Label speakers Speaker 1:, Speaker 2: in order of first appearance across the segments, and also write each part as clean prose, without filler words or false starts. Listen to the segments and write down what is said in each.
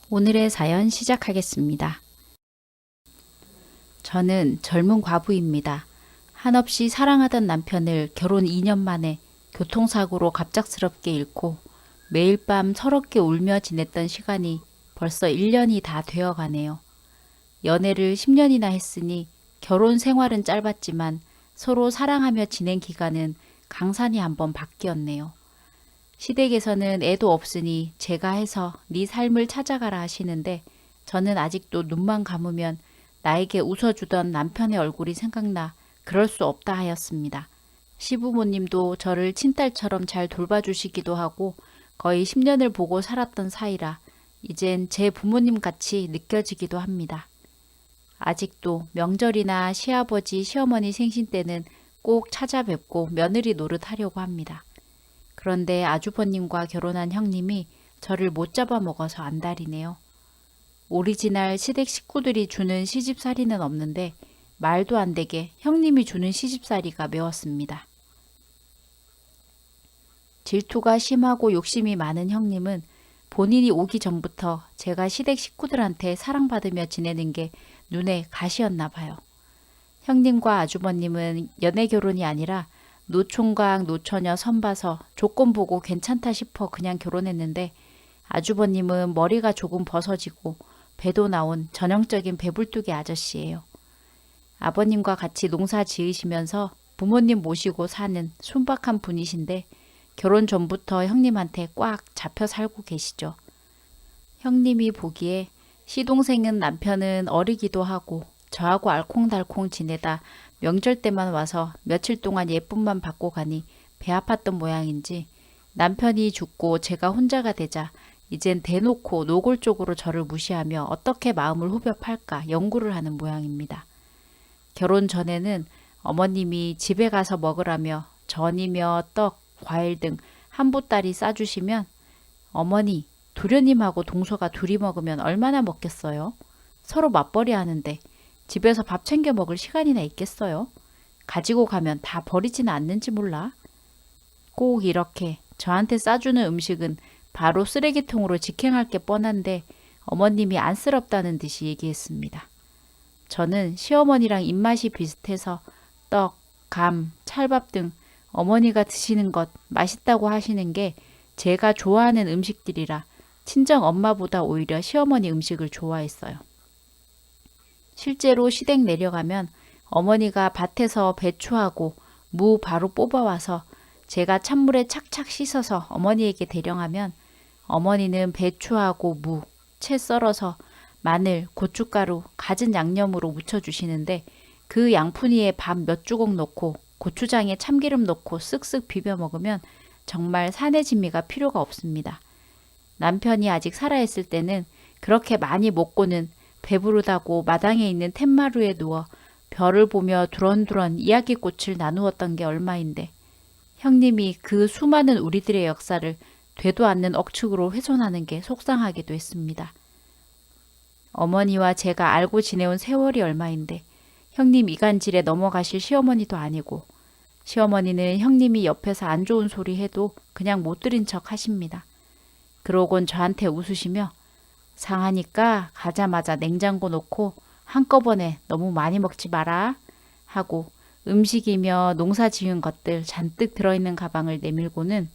Speaker 1: 오늘의 사연 시작하겠습니다. 저는 젊은 과부입니다. 한없이 사랑하던 남편을 결혼 2년 만에 교통사고로 갑작스럽게 잃고 매일 밤 서럽게 울며 지냈던 시간이 벌써 1년이 다 되어 가네요. 연애를 10년이나 했으니 결혼 생활은 짧았지만 서로 사랑하며 지낸 기간은 강산이 한번 바뀌었네요. 시댁에서는 애도 없으니 제가 해서 네 삶을 찾아가라 하시는데 저는 아직도 눈만 감으면 나에게 웃어주던 남편의 얼굴이 생각나 그럴 수 없다 하였습니다. 시부모님도 저를 친딸처럼 잘 돌봐주시기도 하고 거의 10년을 보고 살았던 사이라 이젠 제 부모님 같이 느껴지기도 합니다. 아직도 명절이나 시아버지, 시어머니 생신 때는 꼭 찾아뵙고 며느리 노릇하려고 합니다. 그런데 아주버님과 결혼한 형님이 저를 못 잡아먹어서 안달이네요. 오리지널 시댁 식구들이 주는 시집살이는 없는데 말도 안 되게 형님이 주는 시집살이가 매웠습니다. 질투가 심하고 욕심이 많은 형님은 본인이 오기 전부터 제가 시댁 식구들한테 사랑받으며 지내는 게 눈에 가시였나 봐요. 형님과 아주버님은 연애 결혼이 아니라 노총각 노처녀 선봐서 조건 보고 괜찮다 싶어 그냥 결혼했는데 아주버님은 머리가 조금 벗어지고 배도 나온 전형적인 배불뚝의 아저씨예요. 아버님과 같이 농사 지으시면서 부모님 모시고 사는 순박한 분이신데 결혼 전부터 형님한테 꽉 잡혀 살고 계시죠. 형님이 보기에 시동생은 남편은 어리기도 하고 저하고 알콩달콩 지내다 명절 때만 와서 며칠 동안 예쁨만 받고 가니 배 아팠던 모양인지 남편이 죽고 제가 혼자가 되자 이젠 대놓고 노골적으로 저를 무시하며 어떻게 마음을 후벼 팔까 연구를 하는 모양입니다. 결혼 전에는 어머님이 집에 가서 먹으라며 전이며 떡, 과일 등 한보따리 싸주시면 어머니, 도련님하고 동서가 둘이 먹으면 얼마나 먹겠어요? 서로 맞벌이 하는데 집에서 밥 챙겨 먹을 시간이나 있겠어요? 가지고 가면 다 버리지는 않는지 몰라. 꼭 이렇게 저한테 싸주는 음식은 바로 쓰레기통으로 직행할 게 뻔한데 어머님이 안쓰럽다는 듯이 얘기했습니다. 저는 시어머니랑 입맛이 비슷해서 떡, 감, 찰밥 등 어머니가 드시는 것 맛있다고 하시는 게 제가 좋아하는 음식들이라 친정 엄마보다 오히려 시어머니 음식을 좋아했어요. 실제로 시댁 내려가면 어머니가 밭에서 배추하고 무 바로 뽑아와서 제가 찬물에 착착 씻어서 어머니에게 대령하면 어머니는 배추하고 무, 채 썰어서 마늘, 고춧가루, 갖은 양념으로 무쳐주시는데 그 양푼이에 밥 몇 주걱 넣고 고추장에 참기름 넣고 쓱쓱 비벼 먹으면 정말 산의 진미가 필요가 없습니다. 남편이 아직 살아있을 때는 그렇게 많이 먹고는 배부르다고 마당에 있는 툇마루에 누워 별을 보며 두런두런 이야기꽃을 나누었던 게 얼마인데 형님이 그 수많은 우리들의 역사를 되도 않는 억측으로 훼손하는 게 속상하기도 했습니다. 어머니와 제가 알고 지내온 세월이 얼마인데 형님 이간질에 넘어가실 시어머니도 아니고 시어머니는 형님이 옆에서 안 좋은 소리 해도 그냥 못 들은 척 하십니다. 그러곤 저한테 웃으시며 상하니까 가자마자 냉장고 놓고 한꺼번에 너무 많이 먹지 마라 하고 음식이며 농사 지은 것들 잔뜩 들어있는 가방을 내밀고는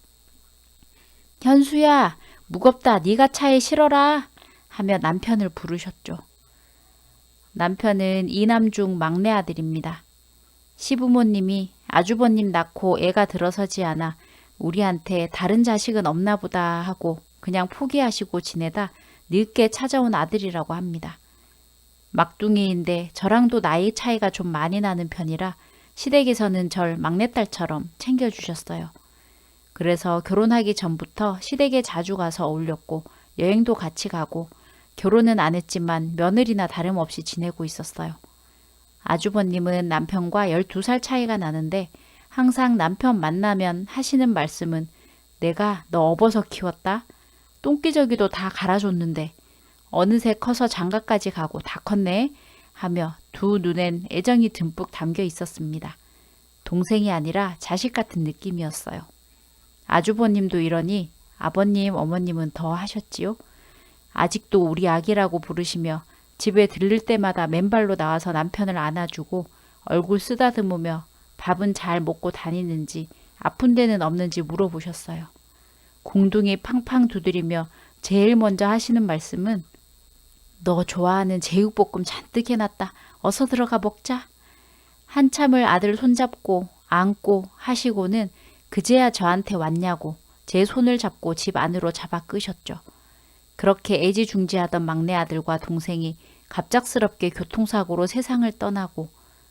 Speaker 1: 현수야 무겁다 네가 차에 실어라 하며 남편을 부르셨죠. 남편은 이남 중 막내 아들입니다. 시부모님이 아주버님 낳고 애가 들어서지 않아 우리한테 다른 자식은 없나 보다 하고 그냥 포기하시고 지내다 늦게 찾아온 아들이라고 합니다. 막둥이인데 저랑도 나이 차이가 좀 많이 나는 편이라 시댁에서는 절 막내딸처럼 챙겨주셨어요. 그래서 결혼하기 전부터 시댁에 자주 가서 어울렸고 여행도 같이 가고 결혼은 안 했지만 며느리나 다름없이 지내고 있었어요. 아주버님은 남편과 12살 차이가 나는데 항상 남편 만나면 하시는 말씀은 내가 너 업어서 키웠다? 똥기저귀도 다 갈아줬는데 어느새 커서 장가까지 가고 다 컸네 하며 두 눈엔 애정이 듬뿍 담겨 있었습니다. 동생이 아니라 자식 같은 느낌이었어요. 아주버님도 이러니 아버님, 어머님은 더 하셨지요. 아직도 우리 아기라고 부르시며 집에 들를 때마다 맨발로 나와서 남편을 안아주고 얼굴 쓰다듬으며 밥은 잘 먹고 다니는지 아픈 데는 없는지 물어보셨어요. 공둥이 팡팡 두드리며 제일 먼저 하시는 말씀은 너 좋아하는 제육볶음 잔뜩 해놨다. 어서 들어가 먹자. 한참을 아들 손잡고 안고 하시고는 그제야 저한테 왔냐고 제 손을 잡고 집 안으로 잡아 끄셨죠. 그렇게 애지중지하던 막내 아들과 동생이 갑작스럽게 교통사고로 세상을 떠나고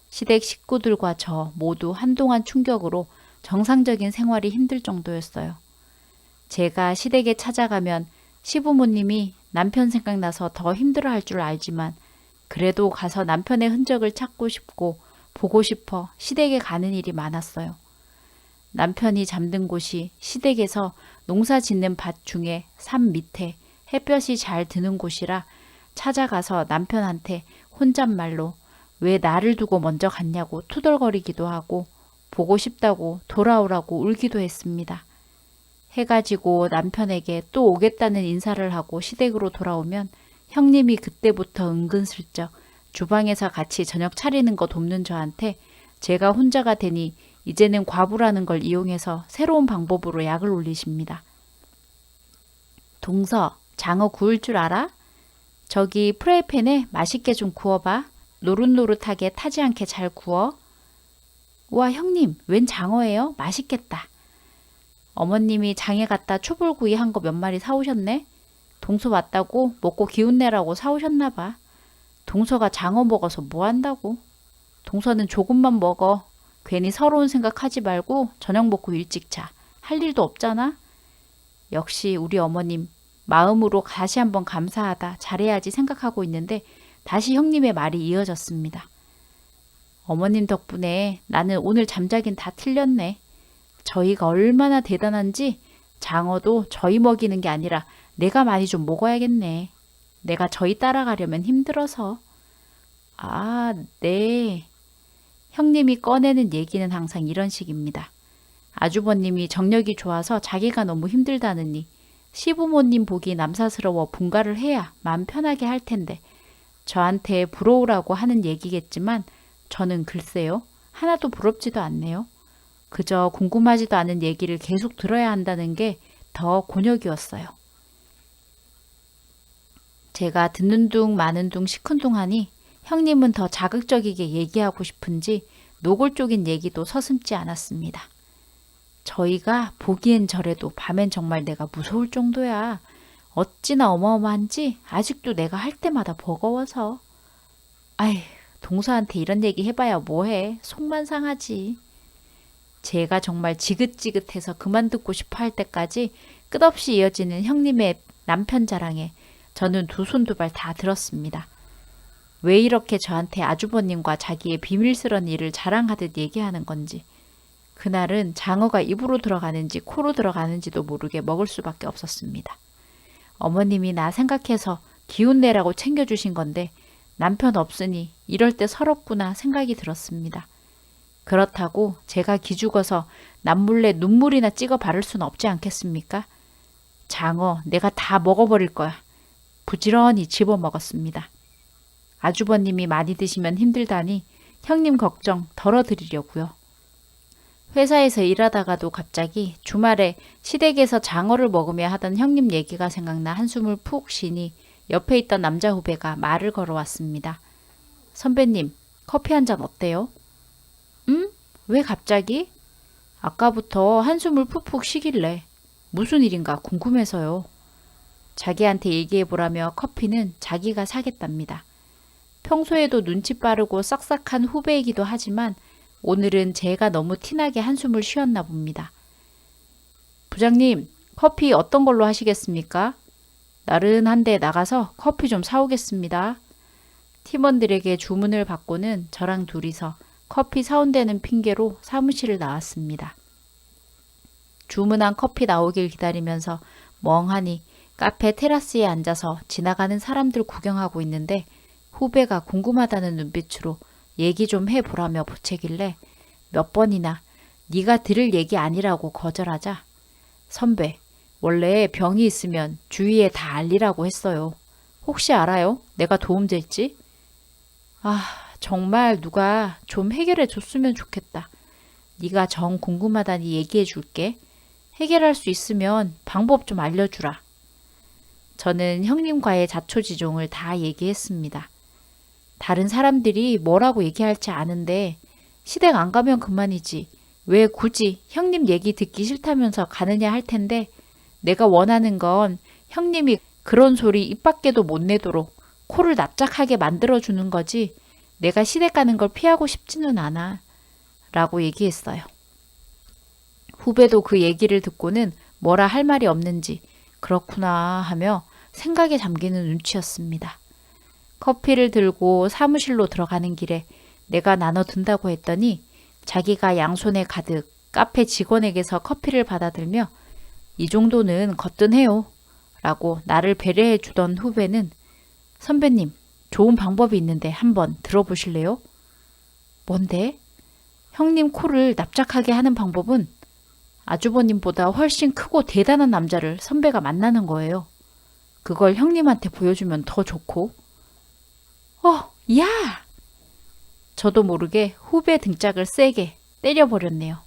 Speaker 1: 시댁 식구들과 저 모두 한동안 충격으로 정상적인 생활이 힘들 정도였어요. 제가 시댁에 찾아가면 시부모님이 남편 생각나서 더 힘들어할 줄 알지만 그래도 가서 남편의 흔적을 찾고 싶고 보고 싶어 시댁에 가는 일이 많았어요. 남편이 잠든 곳이 시댁에서 농사 짓는 밭 중에 산 밑에 햇볕이 잘 드는 곳이라 찾아가서 남편한테 혼잣말로 왜 나를 두고 먼저 갔냐고 투덜거리기도 하고 보고 싶다고 돌아오라고 울기도 했습니다. 해가 지고 남편에게 또 오겠다는 인사를 하고 시댁으로 돌아오면 형님이 그때부터 은근슬쩍 주방에서 같이 저녁 차리는 거 돕는 저한테 제가 혼자가 되니 이제는 과부라는 걸 이용해서 새로운 방법으로 약을 올리십니다. 동서, 장어 구울 줄 알아? 저기 프라이팬에 맛있게 좀 구워봐. 노릇노릇하게 타지 않게 잘 구워. 와 형님, 웬 장어예요? 맛있겠다. 어머님이 장에 갔다 초벌구이 한 거 몇 마리 사오셨네? 동서 왔다고 먹고 기운내라고 사오셨나 봐. 동서가 장어 먹어서 뭐 한다고? 동서는 조금만 먹어. 괜히 서러운 생각하지 말고 저녁 먹고 일찍 자. 할 일도 없잖아. 역시 우리 어머님 마음으로 다시 한번 감사하다 잘해야지 생각하고 있는데 다시 형님의 말이 이어졌습니다. 어머님 덕분에 나는 오늘 잠자긴 다 틀렸네. 저희가 얼마나 대단한지 장어도 저희 먹이는 게 아니라 내가 많이 좀 먹어야겠네. 내가 저희 따라가려면 힘들어서. 아, 네. 형님이 꺼내는 얘기는 항상 이런 식입니다. 아주버님이 정력이 좋아서 자기가 너무 힘들다느니 시부모님 보기 남사스러워 분가를 해야 마음 편하게 할 텐데 저한테 부러우라고 하는 얘기겠지만 저는 글쎄요. 하나도 부럽지도 않네요. 그저 궁금하지도 않은 얘기를 계속 들어야 한다는 게 더 곤욕이었어요. 제가 듣는 둥 마는 둥 시큰둥하니 형님은 더 자극적이게 얘기하고 싶은지 노골적인 얘기도 서슴지 않았습니다. 저희가 보기엔 저래도 밤엔 정말 내가 무서울 정도야. 어찌나 어마어마한지 아직도 내가 할 때마다 버거워서. 아이, 동서한테 이런 얘기 해봐야 뭐해. 속만 상하지. 제가 정말 지긋지긋해서 그만 듣고 싶어 할 때까지 끝없이 이어지는 형님의 남편 자랑에 저는 두 손 두 발 다 들었습니다. 왜 이렇게 저한테 아주버님과 자기의 비밀스런 일을 자랑하듯 얘기하는 건지. 그날은 장어가 입으로 들어가는지 코로 들어가는지도 모르게 먹을 수밖에 없었습니다. 어머님이 나 생각해서 기운 내라고 챙겨주신 건데 남편 없으니 이럴 때 서럽구나 생각이 들었습니다. 그렇다고 제가 기죽어서 남몰래 눈물이나 찍어 바를 순 없지 않겠습니까? 장어 내가 다 먹어버릴 거야. 부지런히 집어먹었습니다. 아주버님이 많이 드시면 힘들다니 형님 걱정 덜어드리려고요. 회사에서 일하다가도 갑자기 주말에 시댁에서 장어를 먹으며 하던 형님 얘기가 생각나 한숨을 푹 쉬니 옆에 있던 남자 후배가 말을 걸어왔습니다. 선배님, 커피 한 잔 어때요? 응? 왜 갑자기? 아까부터 한숨을 푹푹 쉬길래 무슨 일인가 궁금해서요. 자기한테 얘기해보라며 커피는 자기가 사겠답니다. 평소에도 눈치 빠르고 싹싹한 후배이기도 하지만 오늘은 제가 너무 티나게 한숨을 쉬었나 봅니다. 부장님, 커피 어떤 걸로 하시겠습니까? 나른한데 나가서 커피 좀 사오겠습니다. 팀원들에게 주문을 받고는 저랑 둘이서 커피 사온다는 핑계로 사무실을 나왔습니다. 주문한 커피 나오길 기다리면서 멍하니 카페 테라스에 앉아서 지나가는 사람들 구경하고 있는데 후배가 궁금하다는 눈빛으로 얘기 좀 해보라며 보채길래 몇 번이나 네가 들을 얘기 아니라고 거절하자 선배, 원래 병이 있으면 주위에 다 알리라고 했어요. 혹시 알아요? 내가 도움될지? 아, 정말 누가 좀 해결해 줬으면 좋겠다. 네가 정 궁금하다니 얘기해 줄게. 해결할 수 있으면 방법 좀 알려주라. 저는 형님과의 자초지종을 다 얘기했습니다. 다른 사람들이 뭐라고 얘기할지 아는데 시댁 안 가면 그만이지. 왜 굳이 형님 얘기 듣기 싫다면서 가느냐 할 텐데 내가 원하는 건 형님이 그런 소리 입 밖에도 못 내도록 코를 납작하게 만들어주는 거지 내가 시댁 가는 걸 피하고 싶지는 않아. 라고 얘기했어요. 후배도 그 얘기를 듣고는 뭐라 할 말이 없는지 그렇구나 하며 생각에 잠기는 눈치였습니다. 커피를 들고 사무실로 들어가는 길에 내가 나눠든다고 했더니 자기가 양손에 가득 카페 직원에게서 커피를 받아들며 이 정도는 거뜬해요. 라고 나를 배려해 주던 후배는 선배님, 좋은 방법이 있는데 한번 들어보실래요? 뭔데? 형님 코를 납작하게 하는 방법은 아주버님보다 훨씬 크고 대단한 남자를 선배가 만나는 거예요. 그걸 형님한테 보여주면 더 좋고. 야! 저도 모르게 후배 등짝을 세게 때려버렸네요.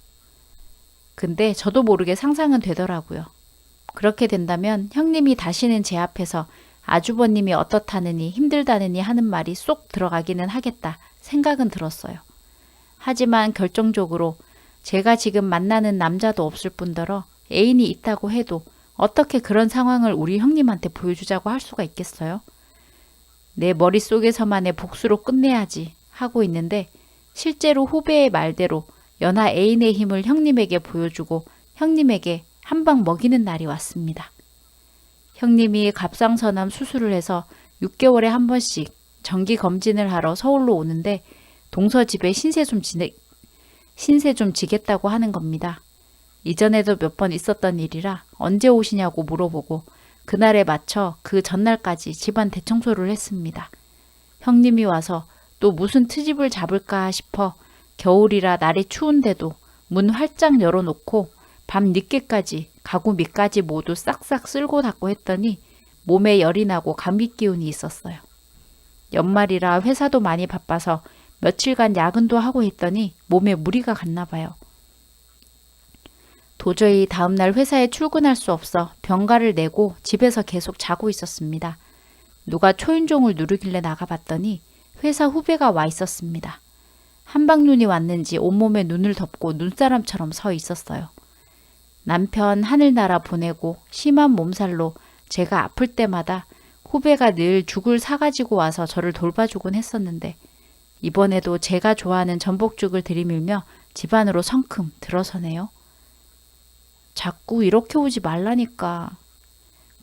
Speaker 1: 근데 저도 모르게 상상은 되더라고요. 그렇게 된다면 형님이 다시는 제 앞에서 아주버님이 어떻다느니 힘들다느니 하는 말이 쏙 들어가기는 하겠다 생각은 들었어요. 하지만 결정적으로 제가 지금 만나는 남자도 없을 뿐더러 애인이 있다고 해도 어떻게 그런 상황을 우리 형님한테 보여주자고 할 수가 있겠어요? 내 머릿속에서만의 복수로 끝내야지 하고 있는데 실제로 후배의 말대로 연하 애인의 힘을 형님에게 보여주고 형님에게 한 방 먹이는 날이 왔습니다. 형님이 갑상선암 수술을 해서 6개월에 한 번씩 정기 검진을 하러 서울로 오는데 동서집에 신세 좀 지겠다고 하는 겁니다. 이전에도 몇 번 있었던 일이라 언제 오시냐고 물어보고 그날에 맞춰 그 전날까지 집안 대청소를 했습니다. 형님이 와서 또 무슨 트집을 잡을까 싶어 겨울이라 날이 추운데도 문 활짝 열어놓고 밤 늦게까지 가구 밑까지 모두 싹싹 쓸고 닦고 했더니 몸에 열이 나고 감기 기운이 있었어요. 연말이라 회사도 많이 바빠서 며칠간 야근도 하고 했더니 몸에 무리가 갔나 봐요. 도저히 다음날 회사에 출근할 수 없어 병가를 내고 집에서 계속 자고 있었습니다. 누가 초인종을 누르길래 나가봤더니 회사 후배가 와 있었습니다. 한방눈이 왔는지 온몸에 눈을 덮고 눈사람처럼 서 있었어요. 남편 하늘나라 보내고 심한 몸살로 제가 아플 때마다 후배가 늘 죽을 사가지고 와서 저를 돌봐주곤 했었는데 이번에도 제가 좋아하는 전복죽을 들이밀며 집안으로 성큼 들어서네요. 자꾸 이렇게 오지 말라니까.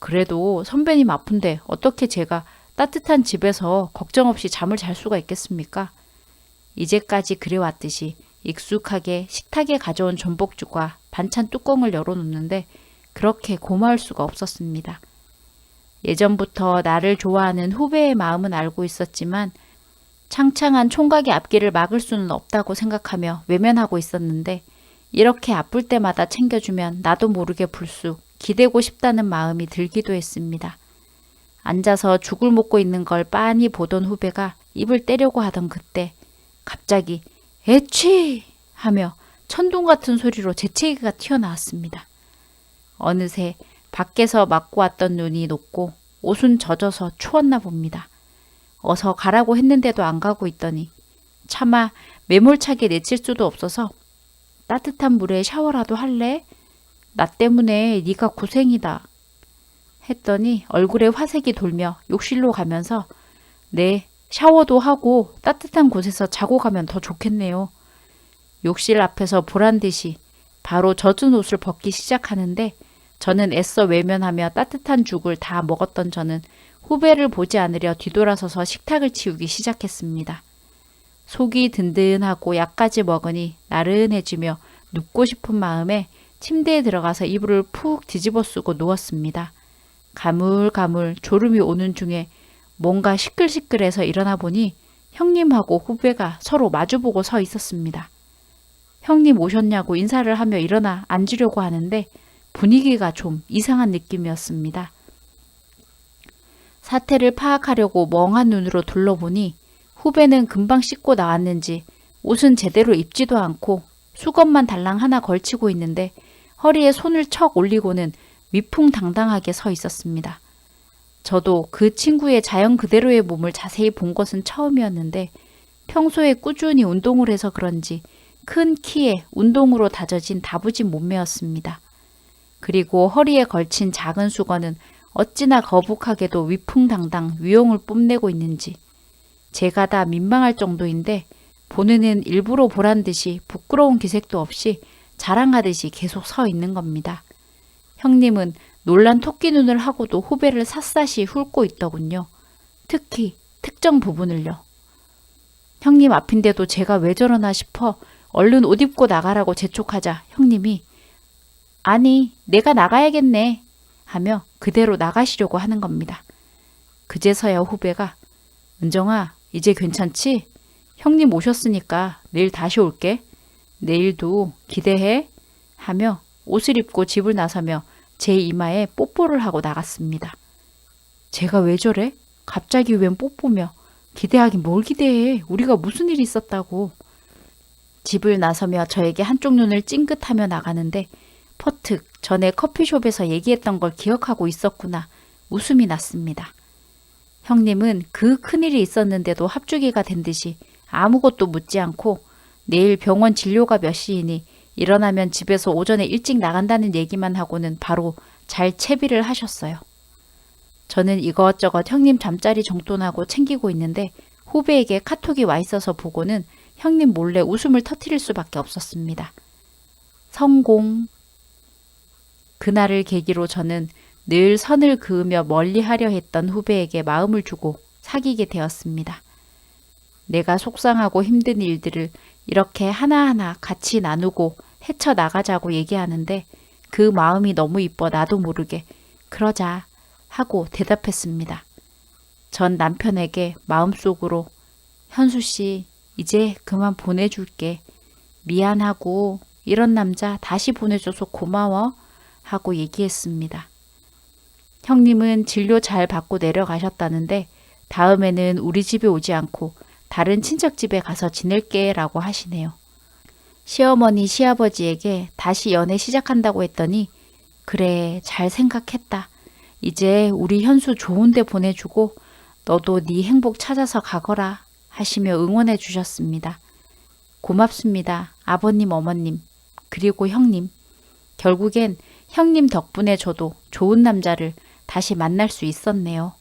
Speaker 1: 그래도 선배님 아픈데 어떻게 제가 따뜻한 집에서 걱정 없이 잠을 잘 수가 있겠습니까? 이제까지 그래왔듯이 익숙하게 식탁에 가져온 전복죽과 반찬 뚜껑을 열어놓는데 그렇게 고마울 수가 없었습니다. 예전부터 나를 좋아하는 후배의 마음은 알고 있었지만 창창한 총각의 앞길을 막을 수는 없다고 생각하며 외면하고 있었는데 이렇게 아플 때마다 챙겨주면 나도 모르게 불쑥 기대고 싶다는 마음이 들기도 했습니다. 앉아서 죽을 먹고 있는 걸 빤히 보던 후배가 입을 떼려고 하던 그때 갑자기 애취! 하며 천둥 같은 소리로 재채기가 튀어나왔습니다. 어느새 밖에서 맞고 왔던 눈이 녹고 옷은 젖어서 추웠나 봅니다. 어서 가라고 했는데도 안 가고 있더니 차마 매몰차게 내칠 수도 없어서 따뜻한 물에 샤워라도 할래? 나 때문에 네가 고생이다. 했더니 얼굴에 화색이 돌며 욕실로 가면서 네, 샤워도 하고 따뜻한 곳에서 자고 가면 더 좋겠네요. 욕실 앞에서 보란듯이 바로 젖은 옷을 벗기 시작하는데 저는 애써 외면하며 따뜻한 죽을 다 먹었던 저는 후배를 보지 않으려 뒤돌아서서 식탁을 치우기 시작했습니다. 속이 든든하고 약까지 먹으니 나른해지며 눕고 싶은 마음에 침대에 들어가서 이불을 푹 뒤집어 쓰고 누웠습니다. 가물가물 졸음이 오는 중에 뭔가 시끌시끌해서 일어나 보니 형님하고 후배가 서로 마주보고 서 있었습니다. 형님 오셨냐고 인사를 하며 일어나 앉으려고 하는데 분위기가 좀 이상한 느낌이었습니다. 사태를 파악하려고 멍한 눈으로 둘러보니 후배는 금방 씻고 나왔는지 옷은 제대로 입지도 않고 수건만 달랑 하나 걸치고 있는데 허리에 손을 척 올리고는 위풍당당하게 서 있었습니다. 저도 그 친구의 자연 그대로의 몸을 자세히 본 것은 처음이었는데 평소에 꾸준히 운동을 해서 그런지 큰 키에 운동으로 다져진 다부진 몸매였습니다. 그리고 허리에 걸친 작은 수건은 어찌나 거북하게도 위풍당당 위용을 뽐내고 있는지 제가 다 민망할 정도인데 보느는 일부러 보란 듯이 부끄러운 기색도 없이 자랑하듯이 계속 서 있는 겁니다. 형님은 놀란 토끼 눈을 하고도 후배를 샅샅이 훑고 있더군요. 특히 특정 부분을요. 형님 앞인데도 제가 왜 저러나 싶어 얼른 옷 입고 나가라고 재촉하자 형님이 아니 내가 나가야겠네 하며 그대로 나가시려고 하는 겁니다. 그제서야 후배가 은정아 이제 괜찮지? 형님 오셨으니까 내일 다시 올게. 내일도 기대해 하며 옷을 입고 집을 나서며 제 이마에 뽀뽀를 하고 나갔습니다. 제가 왜 저래? 갑자기 웬 뽀뽀며 기대하긴 뭘 기대해. 우리가 무슨 일이 있었다고. 집을 나서며 저에게 한쪽 눈을 찡긋하며 나가는데 퍼뜩 전에 커피숍에서 얘기했던 걸 기억하고 있었구나. 웃음이 났습니다. 형님은 그 큰일이 있었는데도 합주기가 된 듯이 아무것도 묻지 않고 내일 병원 진료가 몇 시이니 일어나면 집에서 오전에 일찍 나간다는 얘기만 하고는 바로 잘 채비를 하셨어요. 저는 이것저것 형님 잠자리 정돈하고 챙기고 있는데 후배에게 카톡이 와 있어서 보고는 형님 몰래 웃음을 터뜨릴 수밖에 없었습니다. 성공. 그날을 계기로 저는 늘 선을 그으며 멀리하려 했던 후배에게 마음을 주고 사귀게 되었습니다. 내가 속상하고 힘든 일들을 이렇게 하나하나 같이 나누고 헤쳐나가자고 얘기하는데 그 마음이 너무 이뻐 나도 모르게 그러자 하고 대답했습니다. 전 남편에게 마음속으로 현수 씨 이제 그만 보내줄게. 미안하고 이런 남자 다시 보내줘서 고마워 하고 얘기했습니다. 형님은 진료 잘 받고 내려가셨다는데 다음에는 우리 집에 오지 않고 다른 친척 집에 가서 지낼게 라고 하시네요. 시어머니 시아버지에게 다시 연애 시작한다고 했더니 그래 잘 생각했다. 이제 우리 현수 좋은 데 보내주고 너도 네 행복 찾아서 가거라 하시며 응원해 주셨습니다. 고맙습니다. 아버님 어머님 그리고 형님. 결국엔 형님 덕분에 저도 좋은 남자를 다시 만날 수 있었네요.